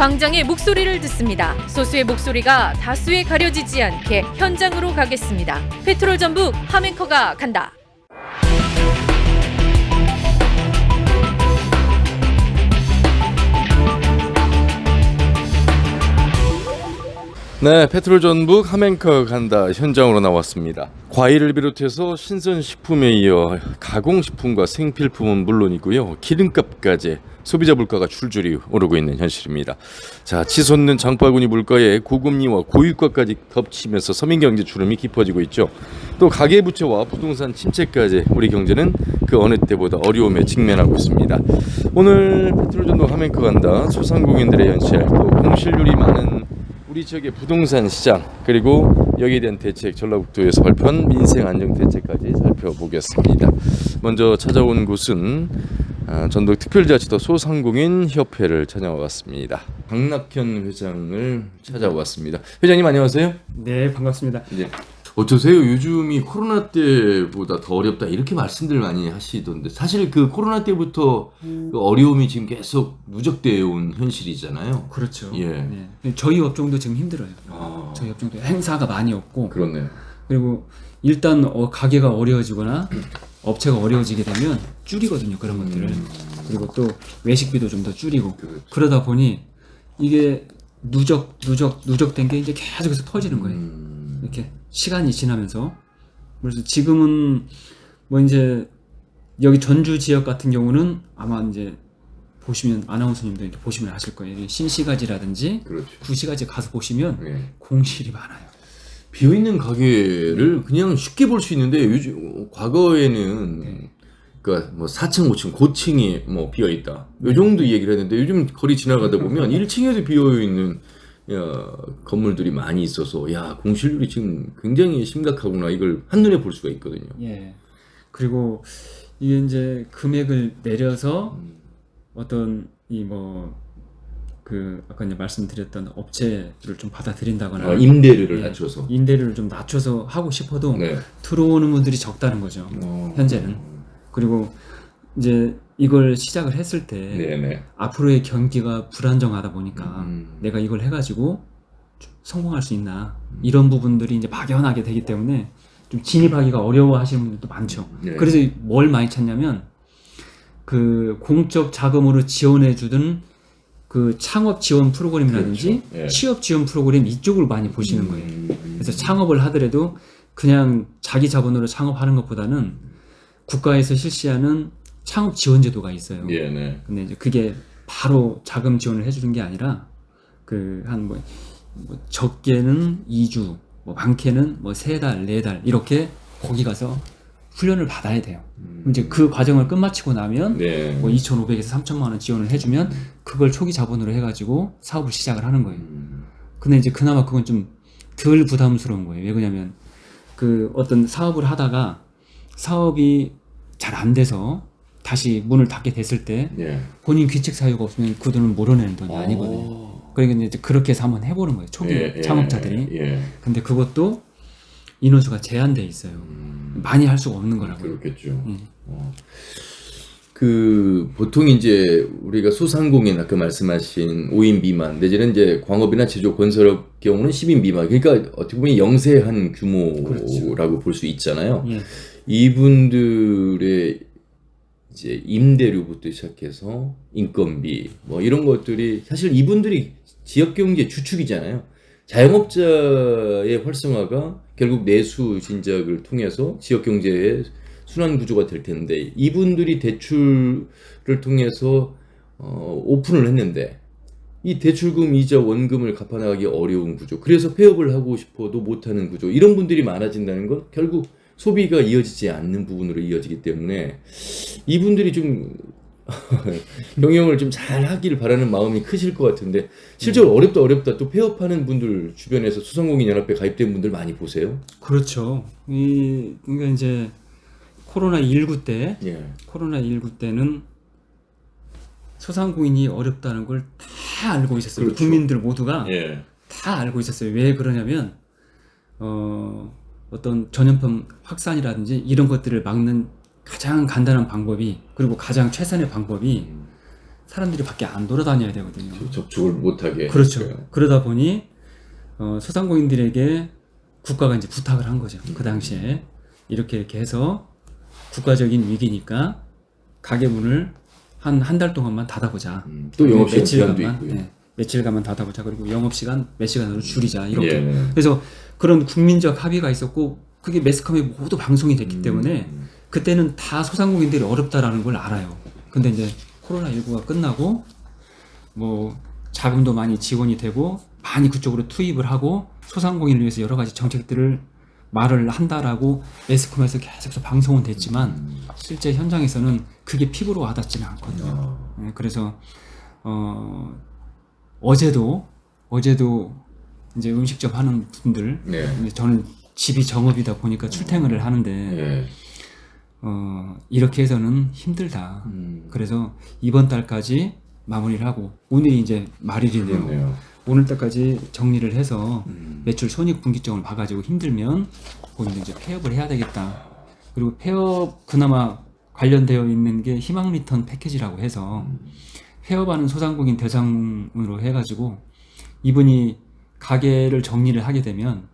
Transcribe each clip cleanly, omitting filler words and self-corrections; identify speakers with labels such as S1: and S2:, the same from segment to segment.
S1: 광장의 목소리를 듣습니다. 소수의 목소리가 다수에 가려지지 않게 현장으로 가겠습니다. 페트롤 전북 함앵커가 간다.
S2: 네, 페트롤 전북 함앵커 간다 현장으로 나왔습니다. 과일을 비롯해서 신선식품에 이어 가공식품과 생필품은 물론이고요. 기름값까지 소비자 물가가 줄줄이 오르고 있는 현실입니다. 자, 치솟는 장바구니 물가에 고금리와 고유가까지 겹치면서 서민경제 주름이 깊어지고 있죠. 또 가계부채와 부동산 침체까지 우리 경제는 그 어느 때보다 어려움에 직면하고 있습니다. 오늘 페트롤 전북 함앵커 간다 소상공인들의 현실, 또 공실률이 많은 우리 지역의 부동산 시장, 그리고 여기에 대한 대책, 전라북도에서 발표한 민생 안정 대책까지 살펴보겠습니다. 먼저 찾아온 곳은 전북 특별자치도 소상공인 협회를 찾아왔습니다. 박낙현 회장을 찾아왔습니다. 회장님 안녕하세요.
S3: 네, 반갑습니다.
S2: 네. 어떠세요? 요즘이 코로나 때보다 더 어렵다 이렇게 말씀들 많이 하시던데, 사실 그 코로나 때부터 그 어려움이 지금 계속 누적되어 온 현실이잖아요.
S3: 그렇죠.
S2: 예.
S3: 네. 저희 업종도 지금 힘들어요. 저희 업종도 행사가 많이 없고,
S2: 그렇네요.
S3: 그리고 일단 가게가 어려워지거나 업체가 어려워지게 되면 줄이거든요, 그런 것들을. 그리고 또 외식비도 좀 더 줄이고.
S2: 그렇죠.
S3: 그러다 보니 이게 누적된 게 이제 계속해서 터지는 거예요. 이렇게 시간이 지나면서. 그래서 지금은 뭐 이제 여기 전주 지역 같은 경우는 아마 이제 보시면 아나운서님도 이제 보시면 아실 거예요. 신시가지라든지
S2: 그렇죠.
S3: 구시가지 가서 보시면
S2: 네.
S3: 공실이 많아요.
S2: 비어있는 가게를 그냥 쉽게 볼 수 있는데, 요즘 과거에는 그러니까 뭐 4층, 5층, 고층이 뭐 비어 있다, 요 정도 얘기를 했는데, 요즘 거리 지나가다 보면 1층에도 비어 있는 건물들이 많이 있어서, 야, 공실률이 지금 굉장히 심각하구나, 이걸 한눈에 볼 수가 있거든요.
S3: 예. 그리고 이게 이제 금액을 내려서 어떤 아까 이제 말씀드렸던 업체를 좀 받아들인다거나
S2: 임대료를 낮춰서.
S3: 임대료를 좀 낮춰서 하고 싶어도
S2: 네.
S3: 들어오는 분들이 적다는 거죠. 현재는. 그리고 이제 이걸 시작을 했을 때
S2: 네네.
S3: 앞으로의 경기가 불안정하다 보니까 내가 이걸 해가지고 좀 성공할 수 있나, 이런 부분들이 이제 막연하게 되기 때문에 좀 진입하기가 어려워하시는 분들도 많죠.
S2: 네.
S3: 그래서 뭘 많이 찾냐면 그 공적 자금으로 지원해주던 그 창업 지원 프로그램이라든지
S2: 그렇죠. 예.
S3: 취업 지원 프로그램, 이쪽을 많이 보시는 거예요. 그래서 창업을 하더라도 그냥 자기 자본으로 창업하는 것보다는 국가에서 실시하는 창업 지원 제도가 있어요.
S2: 네.
S3: 근데 이제 그게 바로 자금 지원을 해주는 게 아니라 그 한 적게는 2주, 뭐 많게는 뭐 3달, 4달 이렇게 거기 가서 훈련을 받아야 돼요. 이제 그 과정을 끝마치고 나면
S2: 네.
S3: 뭐 2,500에서 3,000만 원 지원을 해주면 그걸 초기 자본으로 해가지고 사업을 시작을 하는 거예요. 근데 이제 그나마 그건 좀 덜 부담스러운 거예요. 왜 그러냐면 그 어떤 사업을 하다가 사업이 잘 안 돼서 다시 문을 닫게 됐을 때
S2: 예.
S3: 본인 귀책 사유가 없으면 그 돈을 몰아내는 돈이 아니거든요. 그러니까 이제 그렇게 해서 한번 해보는 거예요, 초기 창업자들이. 근데 그것도 인원수가 제한돼 있어요. 많이 할 수가 없는 거라고요.
S2: 그렇겠죠. 그 보통 이제 우리가 소상공인 아까 말씀하신 5인 미만 내지는 이제 광업이나 제조 건설업 경우는 10인 미만, 그러니까 어떻게 보면 영세한 규모라고
S3: 그렇죠.
S2: 볼 수 있잖아요.
S3: 예.
S2: 이분들의 이제 임대료부터 시작해서 인건비 뭐 이런 것들이, 사실 이분들이 지역 경제 주축이잖아요. 자영업자의 활성화가 결국 내수 진작을 통해서 지역 경제의 순환 구조가 될 텐데, 이분들이 대출을 통해서 오픈을 했는데 이 대출금 이자 원금을 갚아나가기 어려운 구조, 그래서 폐업을 하고 싶어도 못하는 구조, 이런 분들이 많아진다는 건 결국 소비가 이어지지 않는 부분으로 이어지기 때문에 이분들이 좀 경영을 좀 잘 하기를 바라는 마음이 크실 것 같은데, 실제로 어렵다 또 폐업하는 분들 주변에서 소상공인 연합회 가입된 분들 많이 보세요?
S3: 그렇죠. 그러니까 이제 코로나19 때는 소상공인이 어렵다는 걸 다 알고 있었어요.
S2: 그렇죠.
S3: 국민들 모두가
S2: 예.
S3: 다 알고 있었어요. 왜 그러냐면 어떤 전염병 확산이라든지 이런 것들을 막는 가장 간단한 방법이, 그리고 가장 최선의 방법이 사람들이 밖에 안 돌아다녀야 되거든요.
S2: 접촉을 못하게.
S3: 그렇죠.
S2: 했어요.
S3: 그러다 보니 소상공인들에게 국가가 이제 부탁을 한 거죠. 그 당시에 이렇게 해서 국가적인 위기니까 가게 문을 한 달 동안만 닫아보자.
S2: 또 영업시간 제한도
S3: 며칠간만,
S2: 있고요.
S3: 며칠간만 닫아보자. 그리고 영업시간 몇 시간으로 줄이자. 이렇게.
S2: 예.
S3: 그래서 그런 국민적 합의가 있었고 그게 매스컴에 모두 방송이 됐기 때문에 그때는 다 소상공인들이 어렵다라는 걸 알아요. 근데 이제 코로나19가 끝나고 뭐 자금도 많이 지원이 되고 많이 그쪽으로 투입을 하고 소상공인을 위해서 여러 가지 정책들을 말을 한다라고 매스컴에서 계속해서 방송은 됐지만 실제 현장에서는 그게 피부로 와닿지는 않거든요. 그래서 어제도 이제 음식점 하는 분들
S2: 네.
S3: 이제 저는 집이 정읍이다 보니까 출퇴근을 하는데
S2: 예.
S3: 이렇게 해서는 힘들다. 그래서 이번 달까지 마무리를 하고 오늘이 이제 말일인데요.
S2: 그렇네요.
S3: 오늘 달까지 정리를 해서 매출 손익분기점을 봐가지고 힘들면 거기서 이제 폐업을 해야 되겠다. 그리고 폐업 그나마 관련되어 있는 게 희망 리턴 패키지라고 해서 폐업하는 소상공인 대상으로 해가지고 이분이 가게를 정리를 하게 되면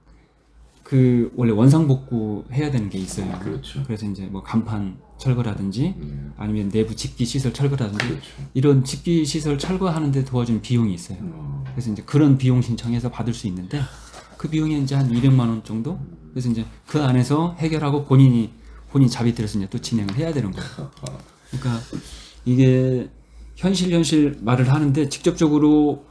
S3: 그 원래 원상복구 해야 되는 게 있어요.
S2: 그렇죠.
S3: 그래서 이제 뭐 간판 철거라든지 아니면 내부 집기 시설 철거라든지
S2: 그렇죠.
S3: 이런 집기 시설 철거하는데 도와주는 비용이 있어요. 그래서 이제 그런 비용 신청해서 받을 수 있는데 그 비용이 이제 한 200만 원 정도. 그래서 이제 그 안에서 해결하고 본인 자비 들여서 이제 또 진행을 해야 되는 거예요. 그러니까 이게 현실 말을 하는데 직접적으로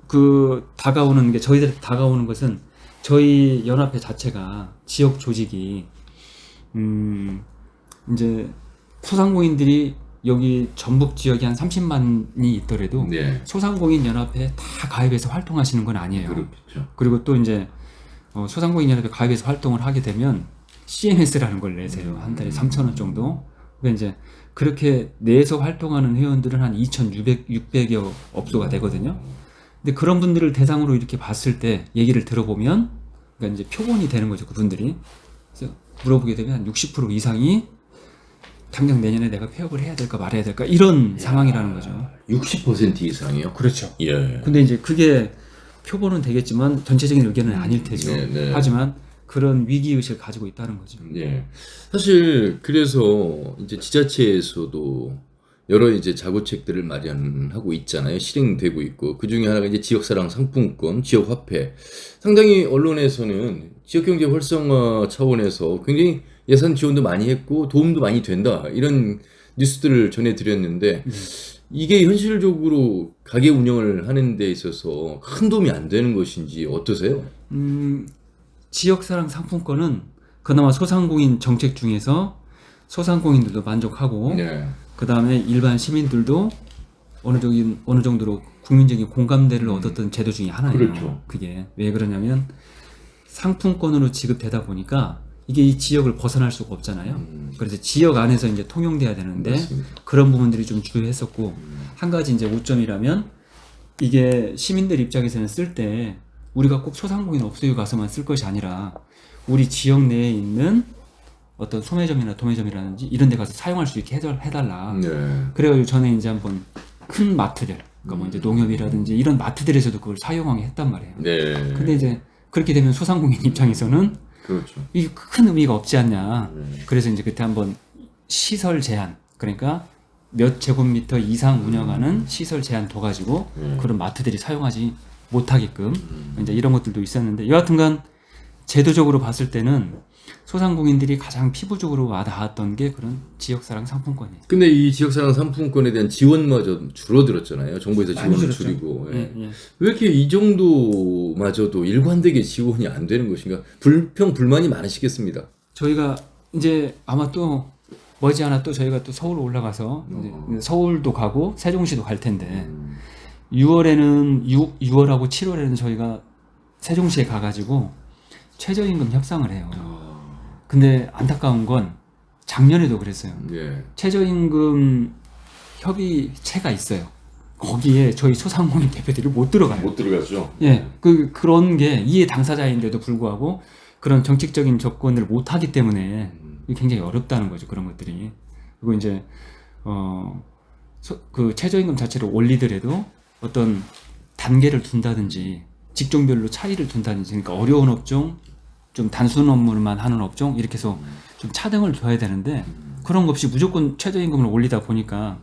S3: 그 다가오는 게 저희들 다가오는 것은 저희 연합회 자체가 지역 조직이 이제 소상공인들이 여기 전북 지역에 한 30만이 있더라도
S2: 네.
S3: 소상공인 연합회에 다 가입해서 활동하시는 건 아니에요.
S2: 그렇겠죠.
S3: 그리고 또 이제 소상공인 연합회 가입해서 활동을 하게 되면 CMS라는 걸 내세요. 한 달에 3,000원 정도. 그러니까 이제 그렇게 내에서 활동하는 회원들은 한 2,600여 업소가 되거든요. 근데 그런 분들을 대상으로 이렇게 봤을 때 얘기를 들어보면 그러니까 이제 표본이 되는 거죠. 그분들이. 그래서 물어보게 되면 한 60% 이상이 당장 내년에 내가 폐업을 해야 될까 말아야 될까 이런 상황이라는 거죠.
S2: 60% 이상이요?
S3: 그렇죠.
S2: 예.
S3: 근데 이제 그게 표본은 되겠지만 전체적인 의견은 아닐 테죠.
S2: 네.
S3: 하지만 그런 위기의식을 가지고 있다는 거죠.
S2: 예. 사실 그래서 이제 지자체에서도 여러 이제 자구책들을 마련하고 있잖아요. 실행되고 있고 그 중에 하나가 이제 지역사랑 상품권, 지역화폐. 상당히 언론에서는 지역경제 활성화 차원에서 굉장히 예산 지원도 많이 했고 도움도 많이 된다 이런 뉴스들을 전해드렸는데 이게 현실적으로 가게 운영을 하는 데 있어서 큰 도움이 안 되는 것인지 어떠세요?
S3: 지역사랑 상품권은 그나마 소상공인 정책 중에서 소상공인들도 만족하고
S2: 네.
S3: 그 다음에 일반 시민들도 어느 정도로 국민적인 공감대를 얻었던 제도 중에 하나예요.
S2: 그렇죠.
S3: 그게 왜 그러냐면 상품권으로 지급되다 보니까 이게 이 지역을 벗어날 수가 없잖아요. 그래서 지역 안에서 이제 통용돼야 되는데
S2: 맞습니다.
S3: 그런 부분들이 좀 주요했었고 한 가지 이제 오점이라면 이게 시민들 입장에서는 쓸 때 우리가 꼭 소상공인 업소에 가서만 쓸 것이 아니라 우리 지역 내에 있는 어떤 소매점이나 도매점이라든지 이런 데 가서 사용할 수 있게 해달라.
S2: 네.
S3: 그래가지고 전에 이제 한번 큰 마트들, 그러니까 뭐 이제 농협이라든지 이런 마트들에서도 그걸 사용하게 했단 말이에요.
S2: 네.
S3: 근데 이제 그렇게 되면 소상공인 입장에서는
S2: 그렇죠.
S3: 이게 큰 의미가 없지 않냐. 그래서 이제 그때 한번 시설 제한, 그러니까 몇 제곱미터 이상 운영하는 시설 제한 둬가지고 그런 마트들이 사용하지 못하게끔 이제 이런 것들도 있었는데 여하튼간 제도적으로 봤을 때는 소상공인들이 가장 피부적으로 와닿았던 게 그런 지역사랑 상품권이에요.
S2: 근데 이 지역사랑 상품권에 대한 지원마저 줄어들었잖아요. 정부에서
S3: 많이
S2: 지원을
S3: 줄었죠.
S2: 줄이고. 예.
S3: 예.
S2: 왜 이렇게 이 정도마저도 일관되게 지원이 안 되는 것인가? 불만이 많으시겠습니다.
S3: 저희가 이제 아마 또 머지않아 또 저희가 또 서울 올라가서 이제 서울도 가고 세종시도 갈 텐데 6월하고 7월에는 저희가 세종시에 가가지고 최저임금 협상을 해요. 근데 안타까운 건 작년에도 그랬어요.
S2: 예.
S3: 최저임금 협의체가 있어요. 거기에 저희 소상공인 대표들이 못 들어가요.
S2: 못 들어가죠.
S3: 예, 그런 게 이해 당사자인데도 불구하고 그런 정책적인 접근을 못 하기 때문에 굉장히 어렵다는 거죠. 그런 것들이. 그리고 이제 그 최저임금 자체를 올리더라도 어떤 단계를 둔다든지 직종별로 차이를 둔다든지, 그러니까 어려운 업종, 좀 단순 업무만 하는 업종 이렇게 해서 좀 차등을 둬야 되는데 그런 거 없이 무조건 최저임금을 올리다 보니까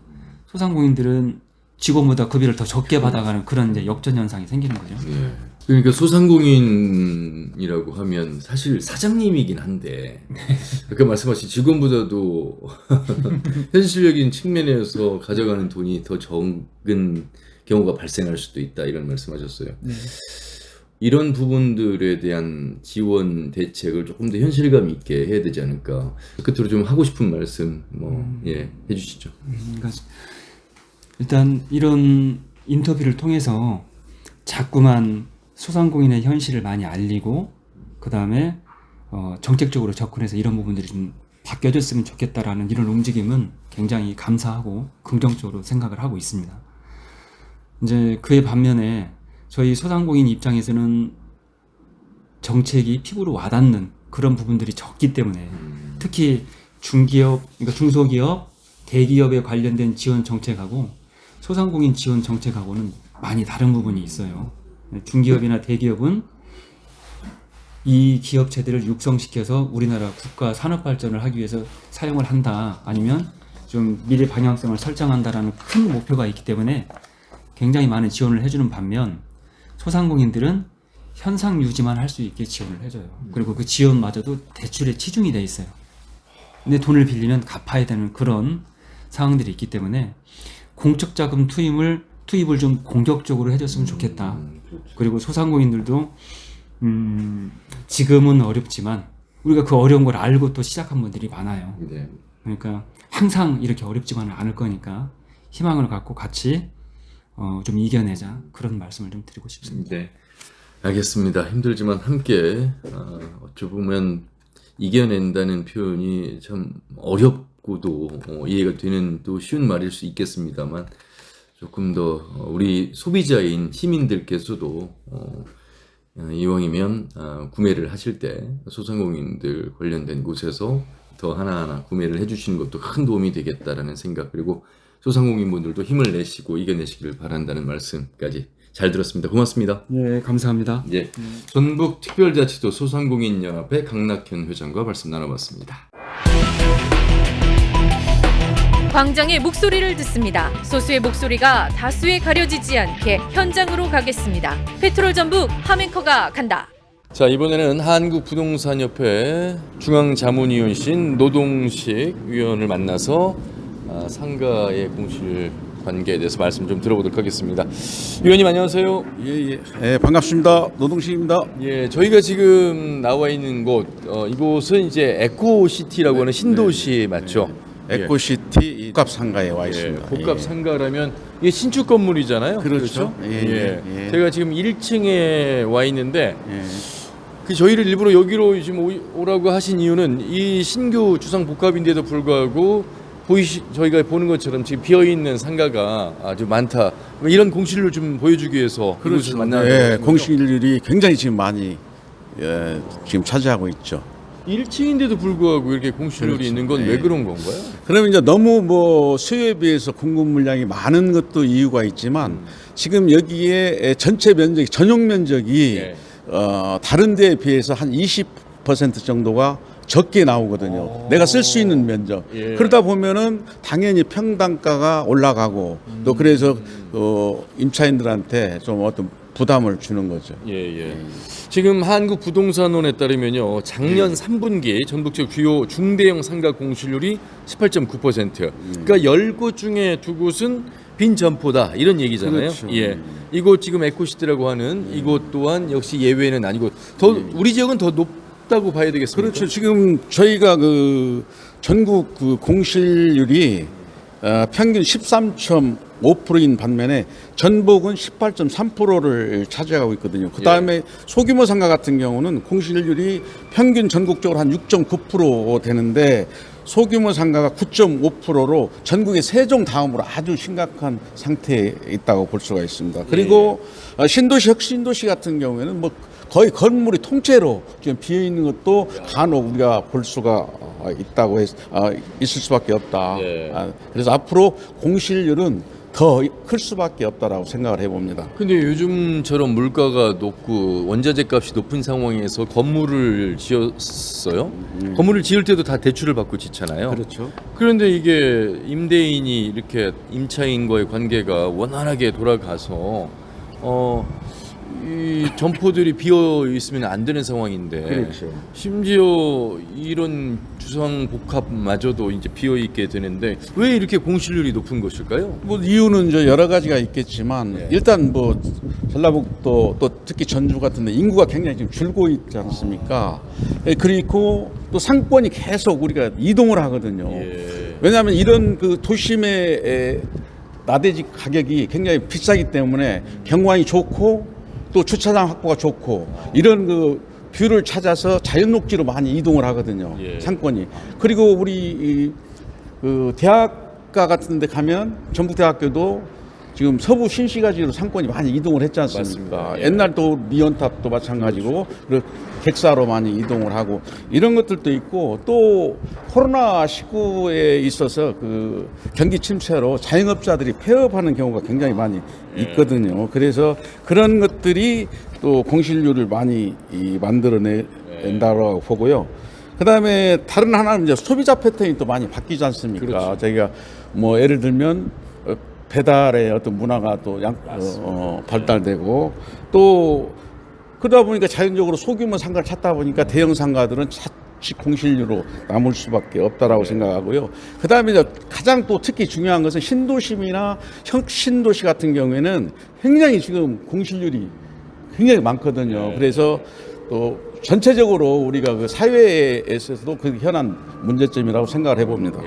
S3: 소상공인들은 직원보다 급여를 더 적게 받아가는 그런 이제 역전 현상이 생기는 거죠.
S2: 예. 그러니까 소상공인이라고 하면 사실 사장님이긴 한데 아까 말씀하신 직원보다도 현실적인 측면에서 가져가는 돈이 더 적은 경우가 발생할 수도 있다 이런 말씀하셨어요.
S3: 네.
S2: 이런 부분들에 대한 지원 대책을 조금 더 현실감 있게 해야 되지 않을까. 끝으로 좀 하고 싶은 말씀 해주시죠.
S3: 그러니까 일단 이런 인터뷰를 통해서 자꾸만 소상공인의 현실을 많이 알리고 그 다음에 정책적으로 접근해서 이런 부분들이 좀 바뀌어졌으면 좋겠다라는 이런 움직임은 굉장히 감사하고 긍정적으로 생각을 하고 있습니다. 이제 그에 반면에 저희 소상공인 입장에서는 정책이 피부로 와닿는 그런 부분들이 적기 때문에 특히 중기업, 그러니까 중소기업, 대기업에 관련된 지원 정책하고 소상공인 지원 정책하고는 많이 다른 부분이 있어요. 중기업이나 대기업은 이 기업체들을 육성시켜서 우리나라 국가 산업 발전을 하기 위해서 사용을 한다, 아니면 좀 미래 방향성을 설정한다라는 큰 목표가 있기 때문에 굉장히 많은 지원을 해주는 반면 소상공인들은 현상 유지만 할 수 있게 지원을 해줘요. 그리고 그 지원마저도 대출에 치중이 돼 있어요. 근데 돈을 빌리면 갚아야 되는 그런 상황들이 있기 때문에 공적 자금 투입을 좀 공격적으로 해줬으면 좋겠다. 그리고 소상공인들도 지금은 어렵지만 우리가 그 어려운 걸 알고 또 시작한 분들이 많아요.
S2: 네.
S3: 그러니까 항상 이렇게 어렵지만은 않을 거니까 희망을 갖고 같이 좀 이겨내자, 그런 말씀을 좀 드리고 싶습니다.
S2: 네, 알겠습니다. 힘들지만 함께 어찌 보면 이겨낸다는 표현이 참 어렵고도 이해가 되는 또 쉬운 말일 수 있겠습니다만 조금 더 우리 소비자인 시민들께서도 이왕이면 구매를 하실 때 소상공인들 관련된 곳에서 더 하나하나 구매를 해주시는 것도 큰 도움이 되겠다라는 생각, 그리고 소상공인분들도 힘을 내시고 이겨내시기를 바란다는 말씀까지 잘 들었습니다. 고맙습니다.
S3: 네, 감사합니다.
S2: 예, 전북특별자치도 소상공인연합회 강낙현 회장과 말씀 나눠봤습니다.
S1: 광장의 목소리를 듣습니다. 소수의 목소리가 다수에 가려지지 않게 현장으로 가겠습니다. 페트롤 전북 함앵커가 간다.
S2: 자, 이번에는 한국부동산협회 중앙자문위원이신 노동식 위원을 만나서 상가의 공실 관계에 대해서 말씀 좀 들어보도록 하겠습니다. 위원님 안녕하세요.
S4: 예, 반갑습니다. 노동식입니다.
S2: 예, 저희가 지금 나와 있는 곳, 이곳은 이제 에코시티라고 하는 신도시 맞죠?
S4: 에코시티 복합 상가에 와 있습니다.
S2: 복합 상가라면 이게 신축 건물이잖아요.
S4: 그렇죠.
S2: 예. 제가 지금 1층에 와 있는데
S4: 예.
S2: 그 저희를 일부러 여기로 지금 오라고 하신 이유는 이 신규 주상 복합인데도 불구하고 저희가 보는 것처럼 지금 비어 있는 상가가 아주 많다. 이런 공실을 좀 보여주기 위해서
S4: 그렇죠.
S2: 만나는
S4: 공실률이 굉장히 지금 많이 지금 차지하고 있죠.
S2: 1층인데도 불구하고 이렇게 공실률이
S4: 그렇죠.
S2: 있는 건 왜 그런 건가요?
S4: 그러면 이제 너무 수요에 비해서 공급 물량이 많은 것도 이유가 있지만 지금 여기에 전체 면적, 전용 면적이 다른 데에 비해서 한 20% 정도가 적게 나오거든요. 내가 쓸 수 있는 면적. 그러다 보면은 당연히 평당가가 올라가고 또 그래서 임차인들한테 좀 어떤 부담을 주는 거죠.
S2: 지금 한국부동산원에 따르면요, 작년 3분기 전북적 주요 중대형 상가 공실률이 18.9%. 그러니까 10곳 중에 2곳은 빈 점포다 이런 얘기잖아요.
S4: 그렇죠.
S2: 이곳 지금 에코시티라고 하는 이곳 또한 역시 예외는 아니고 우리 지역은 더 높다고 봐야 되겠습니다.
S4: 그렇죠. 지금 저희가 그 전국 그 공실률이 평균 13.5%인 반면에 전북은 18.3%를 차지하고 있거든요. 그 다음에 소규모 상가 같은 경우는 공실률이 평균 전국적으로 한 6.9% 되는데 소규모 상가가 9.5%로 전국의 세종 다음으로 아주 심각한 상태에 있다고 볼 수가 있습니다. 그리고 신도시, 혁신도시 같은 경우에는 뭐 거의 건물이 통째로 지금 비어 있는 것도 간혹 우리가 볼 수가 있다고 있을 수밖에 없다. 그래서 앞으로 공실률은 더 클 수밖에 없다라고 생각을 해봅니다.
S2: 근데 요즘처럼 물가가 높고 원자재 값이 높은 상황에서 건물을 지었어요. 건물을 지을 때도 다 대출을 받고 짓잖아요.
S4: 그렇죠.
S2: 그런데 이게 임대인이 이렇게 임차인과의 관계가 원활하게 돌아가서 이 점포들이 비어 있으면 안 되는 상황인데
S4: 그렇죠.
S2: 심지어 이런 주상복합마저도 이제 비어 있게 되는데 왜 이렇게 공실률이 높은 것일까요?
S4: 뭐 이유는 저 여러 가지가 있겠지만 일단 뭐 전라북도 또 특히 전주 같은데 인구가 굉장히 지금 줄고 있지 않습니까? 그리고 또 상권이 계속 우리가 이동을 하거든요. 왜냐하면 이런 그 도심의 나대지 가격이 굉장히 비싸기 때문에 경관이 좋고 또 주차장 확보가 좋고 이런 그 뷰를 찾아서 자연 녹지로 많이 이동을 하거든요. 상권이. 그리고 우리 그 대학가 같은 데 가면 전북대학교도 지금 서부 신시가지로 상권이 많이 이동을 했지 않습니까?
S2: 맞습니다.
S4: 옛날 또 미연탑도 마찬가지고 그리고 객사로 많이 이동을 하고 이런 것들도 있고 또 코로나19에 있어서 그 경기 침체로 자영업자들이 폐업하는 경우가 굉장히 많이 있거든요. 그래서 그런 것들이 또 공실률을 많이 만들어낸다고 보고요. 그다음에 다른 하나는 이제 소비자 패턴이 또 많이 바뀌지 않습니까?
S2: 그렇죠.
S4: 저희가 뭐 예를 들면 배달의 어떤 문화가 또 발달되고 또 그러다 보니까 자연적으로 소규모 상가를 찾다 보니까 대형 상가들은 자칫 공실률로 남을 수밖에 없다라고 생각하고요. 그다음에 이제 가장 또 특히 중요한 것은 신도심이나 혁신도시 같은 경우에는 굉장히 지금 공실률이 굉장히 많거든요. 그래서 또 전체적으로 우리가 그 사회에서도 그 현안 문제점이라고 생각을 해봅니다.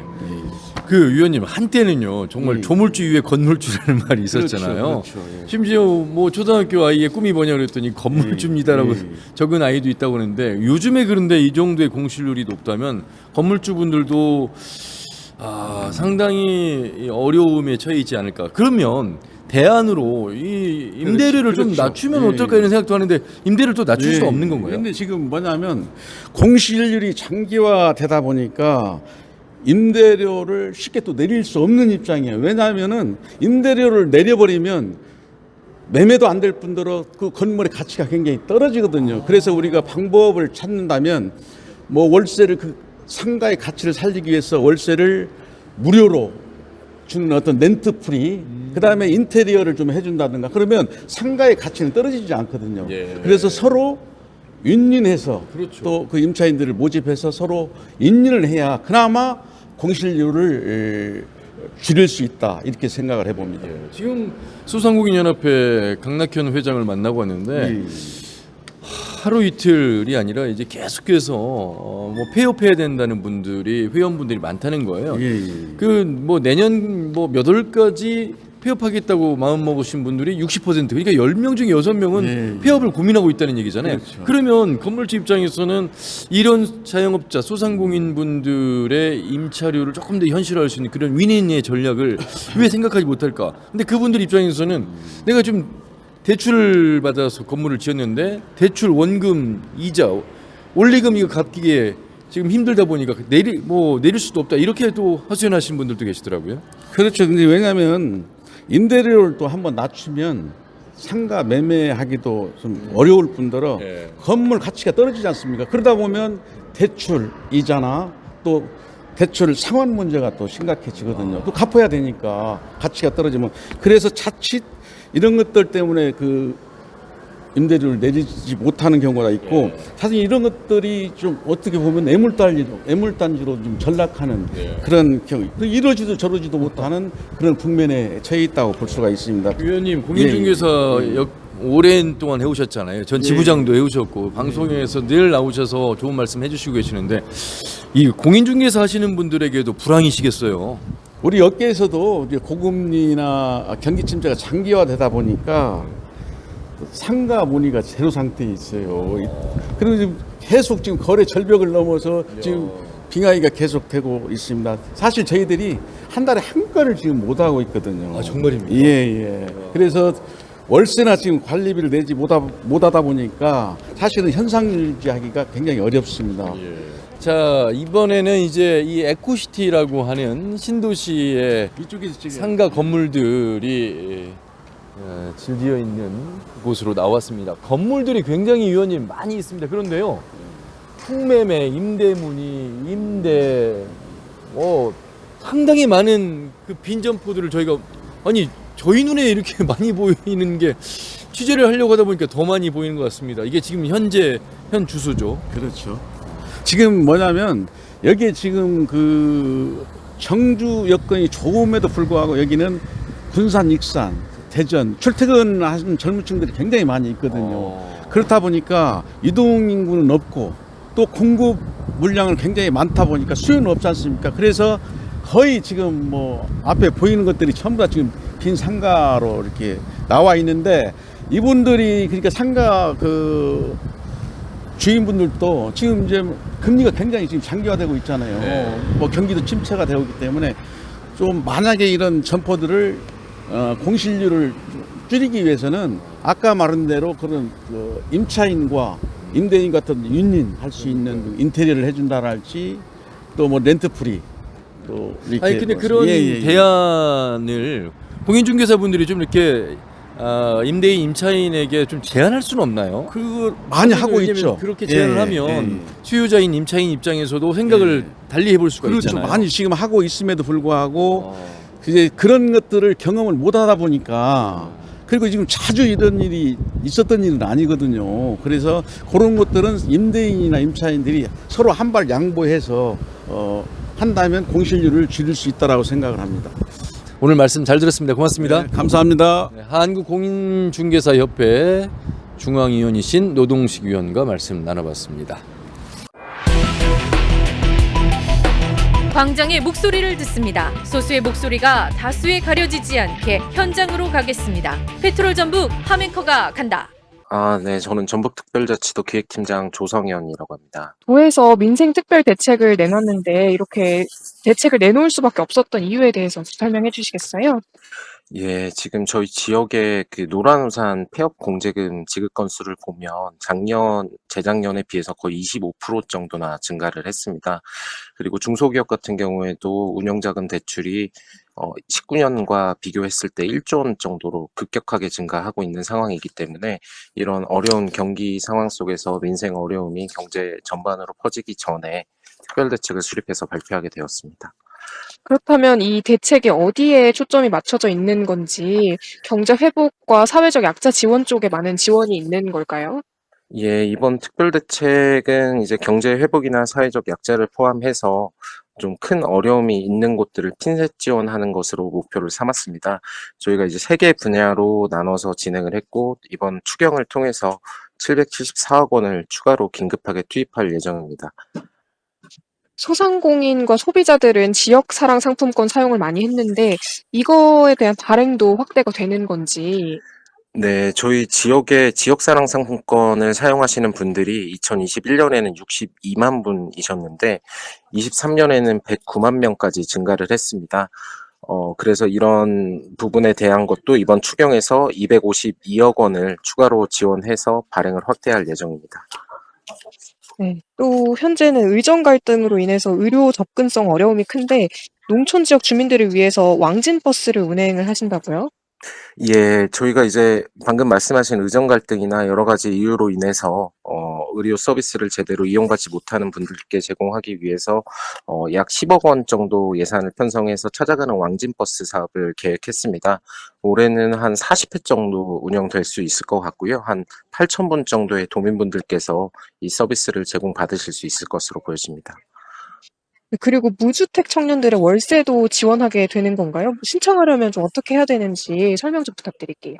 S2: 그 위원님 한때는요 정말 조물주 위에 건물주라는 말이 있었잖아요.
S4: 그렇죠.
S2: 심지어 뭐 초등학교 아이의 꿈이 뭐냐 그랬더니 건물주입니다라고 적은 아이도 있다고 하는데 요즘에 그런데 이 정도의 공실률이 높다면 건물주분들도 상당히 어려움에 처해 있지 않을까. 그러면 대안으로 이 임대료를 좀
S4: 그렇죠.
S2: 낮추면 어떨까 이런 생각도 하는데 임대료를 또 낮출 수가 없는 건가요?
S4: 그런데 지금 뭐냐면 공실률이 장기화되다 보니까 임대료를 쉽게 또 내릴 수 없는 입장이에요. 왜냐하면은 임대료를 내려버리면 매매도 안 될 뿐더러 그 건물의 가치가 굉장히 떨어지거든요. 그래서 우리가 방법을 찾는다면 뭐 월세를 그 상가의 가치를 살리기 위해서 월세를 무료로 주는 어떤 렌트 프리, 그 다음에 인테리어를 좀 해준다든가 그러면 상가의 가치는 떨어지지 않거든요. 그래서 서로 윈윈해서
S2: 그렇죠.
S4: 또 그 임차인들을 모집해서 서로 윈윈을 해야 그나마 공실률을 줄일 수 있다 이렇게 생각을 해봅니다.
S2: 지금 소상공인연합회 강낙현 회장을 만나고 왔는데 하루 이틀이 아니라 이제 계속해서 뭐 폐업해야 된다는 분들이 회원분들이 많다는 거예요. 그 뭐 내년 뭐 몇 월까지 폐업하겠다고 마음 먹으신 분들이 60% 그러니까 10명 중에 6명은 폐업을 고민하고 있다는 얘기잖아요.
S4: 그렇죠.
S2: 그러면 건물주 입장에서는 이런 자영업자 소상공인 분들의 임차료를 조금 더 현실화할 수 있는 그런 윈윈의 전략을 왜 생각하지 못할까? 근데 그분들 입장에서는 내가 좀 대출을 받아서 건물을 지었는데 대출 원금 이자 원리금 이거 갚기에 지금 힘들다 보니까 내릴 수도 없다 이렇게 또 하소연하신 분들도 계시더라고요.
S4: 그렇죠. 근데 왜냐하면 임대료를 또 한번 낮추면 상가 매매하기도 좀 어려울 뿐더러 건물 가치가 떨어지지 않습니까? 그러다 보면 대출 이자나 또 대출 상환 문제가 또 심각해지거든요. 또 갚아야 되니까 가치가 떨어지면 그래서 자칫 이런 것들 때문에 그 임대료를 내리지 못하는 경우가 있고 사실 이런 것들이 좀 어떻게 보면 애물단지로 좀 전락하는 그런 경우 이러지도 저러지도 못하는 그런 국면에 처해 있다고 볼 수가 있습니다.
S2: 위원님 공인중개사 오랜 동안 해오셨잖아요. 전 지부장도 해오셨고 방송에서 늘 나오셔서 좋은 말씀 해주시고 계시는데 이 공인중개사 하시는 분들에게도 불황이시겠어요.
S4: 우리 업계에서도 이제 고금리나 경기 침체가 장기화되다 보니까 상가 문의가 제로 상태에 있어요. 그리고 지금 계속 지금 거래 절벽을 넘어서 지금 빙하기가 계속되고 있습니다. 사실 저희들이 한 달에 한 건을 지금 못 하고 있거든요.
S2: 아, 정말입니까?
S4: 예, 예. 그래서 월세나 지금 관리비를 내지 못하다 보니까 사실은 현상 유지하기가 굉장히 어렵습니다.
S2: 자, 이번에는 이제 이 에코시티라고 하는 신도시의
S4: 이쪽에서 지금
S2: 상가 건물들이 질지어 있는 곳으로 나왔습니다. 건물들이 굉장히 위원님 많이 있습니다. 그런데요, 풍매매, 임대문의, 임대, 상당히 많은 그 빈 점포들을 저희가 아니 저희 눈에 이렇게 많이 보이는 게 취재를 하려고 하다 보니까 더 많이 보이는 것 같습니다. 이게 지금 현 주소죠.
S4: 그렇죠. 지금 뭐냐면 여기에 지금 그 청주 여건이 좋음에도 불구하고 여기는 군산, 익산, 대전 출퇴근하는 젊은 층들이 굉장히 많이 있거든요. 그렇다 보니까 이동 인구는 없고 또 공급 물량은 굉장히 많다 보니까 수요는 없지 않습니까? 그래서 거의 지금 뭐 앞에 보이는 것들이 전부 다 지금 빈 상가로 이렇게 나와 있는데, 이분들이 그러니까 상가 그 주인분들도 지금 이제 금리가 굉장히 지금 장기화되고 있잖아요.
S2: 네.
S4: 뭐 경기도 침체가 되고 있기 때문에 좀 만약에 이런 점포들을 공실률을 줄이기 위해서는 아까 말한 대로 그런 그 임차인과 임대인 같은 윈윈할 수 있는 인테리어를 해준다랄지 또 뭐 렌트프리 또 이렇게
S2: 아니 근데
S4: 뭐
S2: 그런
S4: 예.
S2: 대안을 공인중개사분들이 좀 이렇게 임대인, 임차인에게 좀 제한할 수는 없나요?
S4: 그 많이 하고
S2: 왜냐면
S4: 있죠.
S2: 그렇게 제한을
S4: 예,
S2: 하면
S4: 예.
S2: 수요자인 임차인 입장에서도 생각을 달리 해볼 수가
S4: 그렇죠.
S2: 있잖아요.
S4: 많이 지금 하고 있음에도 불구하고 이제 그런 것들을 경험을 못 하다 보니까, 그리고 지금 자주 이런 일이 있었던 일은 아니거든요. 그래서 그런 것들은 임대인이나 임차인들이 서로 한 발 양보해서 한다면 공실률을 줄일 수 있다라고 생각을 합니다.
S2: 오늘 말씀 잘 들었습니다. 고맙습니다.
S4: 네, 감사합니다.
S2: 네, 한국공인중개사협회 중앙위원이신 노동식 위원과 말씀 나눠봤습니다.
S1: 광장의 목소리를 듣습니다. 소수의 목소리가 다수에 가려지지 않게 현장으로 가겠습니다. 페트롤 전북 함앵커가 간다.
S5: 네, 저는 전북특별자치도 기획팀장 조성현이라고 합니다.
S6: 도에서 민생특별 대책을 내놨는데 이렇게 대책을 내놓을 수밖에 없었던 이유에 대해서 설명해 주시겠어요?
S5: 예, 지금 저희 지역의 그 노란우산 폐업 공제금 지급 건수를 보면 재작년에 비해서 거의 25% 정도나 증가를 했습니다. 그리고 중소기업 같은 경우에도 운영자금 대출이 19년과 비교했을 때 1조 원 정도로 급격하게 증가하고 있는 상황이기 때문에 이런 어려운 경기 상황 속에서 민생 어려움이 경제 전반으로 퍼지기 전에 특별대책을 수립해서 발표하게 되었습니다.
S6: 그렇다면 이 대책이 어디에 초점이 맞춰져 있는 건지, 경제 회복과 사회적 약자 지원 쪽에 많은 지원이 있는 걸까요?
S5: 예, 이번 특별대책은 이제 경제 회복이나 사회적 약자를 포함해서 좀 큰 어려움이 있는 곳들을 핀셋 지원하는 것으로 목표를 삼았습니다. 저희가 이제 3개 분야로 나눠서 진행을 했고, 이번 추경을 통해서 774억 원을 추가로 긴급하게 투입할 예정입니다.
S6: 소상공인과 소비자들은 지역사랑 상품권 사용을 많이 했는데 이거에 대한 발행도 확대가 되는 건지.
S5: 네, 저희 지역의 지역사랑 상품권을 사용하시는 분들이 2021년에는 62만 분이셨는데 23년에는 109만 명까지 증가를 했습니다. 그래서 이런 부분에 대한 것도 이번 추경에서 252억 원을 추가로 지원해서 발행을 확대할 예정입니다.
S6: 네. 또 현재는 의정 갈등으로 인해서 의료 접근성 어려움이 큰데 농촌 지역 주민들을 위해서 왕진 버스를 운행을 하신다고요?
S5: 예, 저희가 이제 방금 말씀하신 의정 갈등이나 여러 가지 이유로 인해서 의료 서비스를 제대로 이용받지 못하는 분들께 제공하기 위해서 약 10억 원 정도 예산을 편성해서 찾아가는 왕진버스 사업을 계획했습니다. 올해는 한 40회 정도 운영될 수 있을 것 같고요. 한 8,000분 정도의 도민분들께서 이 서비스를 제공받으실 수 있을 것으로 보여집니다.
S6: 그리고 무주택 청년들의 월세도 지원하게 되는 건가요? 신청하려면 좀 어떻게 해야 되는지 설명 좀 부탁드릴게요.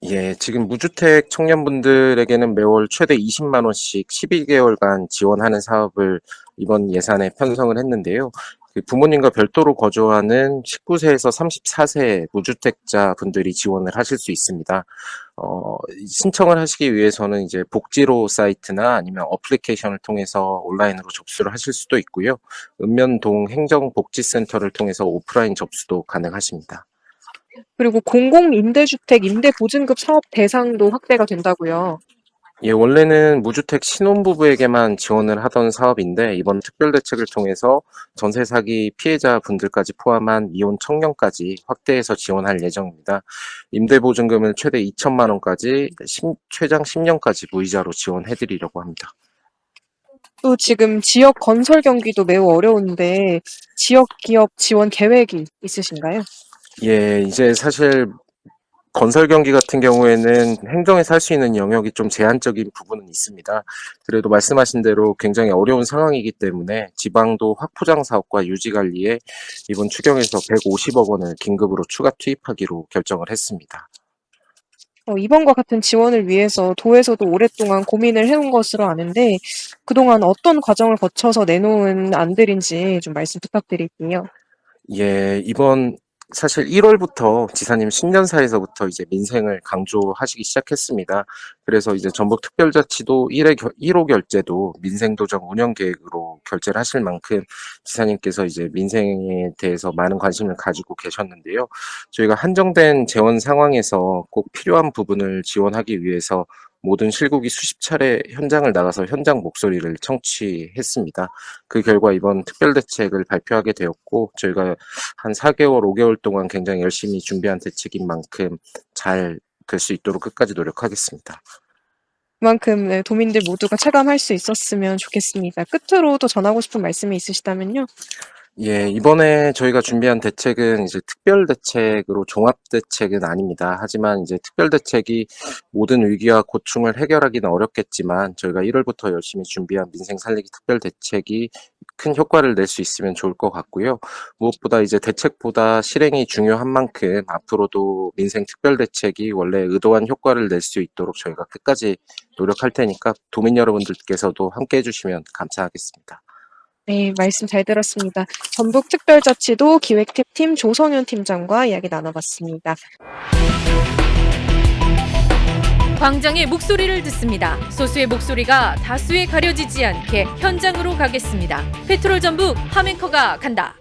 S5: 예, 지금 무주택 청년분들에게는 매월 최대 20만 원씩 12개월간 지원하는 사업을 이번 예산에 편성을 했는데요. 부모님과 별도로 거주하는 19세에서 34세 무주택자 분들이 지원을 하실 수 있습니다. 신청을 하시기 위해서는 이제 복지로 사이트나 아니면 어플리케이션을 통해서 온라인으로 접수를 하실 수도 있고요. 읍면동 행정복지센터를 통해서 오프라인 접수도 가능하십니다.
S6: 그리고 공공임대주택 임대보증급 사업 대상도 확대가 된다고요.
S5: 예, 원래는 무주택 신혼부부에게만 지원을 하던 사업인데 이번 특별대책을 통해서 전세 사기 피해자 분들까지 포함한 이혼 청년까지 확대해서 지원할 예정입니다. 임대보증금을 최대 2천만 원까지 최장 10년까지 무이자로 지원해드리려고 합니다.
S6: 또 지금 지역 건설 경기도 매우 어려운데 지역 기업 지원 계획이 있으신가요?
S5: 예, 이제 사실 건설 경기 같은 경우에는 행정에서 할 수 있는 영역이 좀 제한적인 부분은 있습니다. 그래도 말씀하신 대로 굉장히 어려운 상황이기 때문에 지방도 확포장 사업과 유지 관리에 이번 추경에서 150억 원을 긴급으로 추가 투입하기로 결정을 했습니다.
S6: 이번과 같은 지원을 위해서 도에서도 오랫동안 고민을 해온 것으로 아는데 그동안 어떤 과정을 거쳐서 내놓은 안들인지 좀 말씀 부탁드릴게요.
S5: 예, 이번 사실 1월부터 지사님 신년사에서부터 이제 민생을 강조하시기 시작했습니다. 그래서 이제 전북특별자치도 1호 결제도 민생도정 운영 계획으로 결제를 하실 만큼 지사님께서 이제 민생에 대해서 많은 관심을 가지고 계셨는데요. 저희가 한정된 재원 상황에서 꼭 필요한 부분을 지원하기 위해서 모든 실국이 수십 차례 현장을 나가서 현장 목소리를 청취했습니다. 그 결과 이번 특별대책을 발표하게 되었고 저희가 한 4개월, 5개월 동안 굉장히 열심히 준비한 대책인 만큼 잘 될 수 있도록 끝까지 노력하겠습니다.
S6: 그만큼 네, 도민들 모두가 체감할 수 있었으면 좋겠습니다. 끝으로 또 전하고 싶은 말씀이 있으시다면요.
S5: 예, 이번에 저희가 준비한 대책은 이제 특별대책으로 종합대책은 아닙니다. 하지만 이제 특별대책이 모든 위기와 고충을 해결하기는 어렵겠지만 저희가 1월부터 열심히 준비한 민생 살리기 특별대책이 큰 효과를 낼 수 있으면 좋을 것 같고요. 무엇보다 이제 대책보다 실행이 중요한 만큼 앞으로도 민생 특별대책이 원래 의도한 효과를 낼 수 있도록 저희가 끝까지 노력할 테니까 도민 여러분들께서도 함께 해주시면 감사하겠습니다.
S6: 네, 말씀 잘 들었습니다. 전북특별자치도 기획팀 조성윤 팀장과 이야기 나눠봤습니다.
S1: 광장의 목소리를 듣습니다. 소수의 목소리가 다수에 가려지지 않게 현장으로 가겠습니다. 페트롤 전북 함앵커가 간다.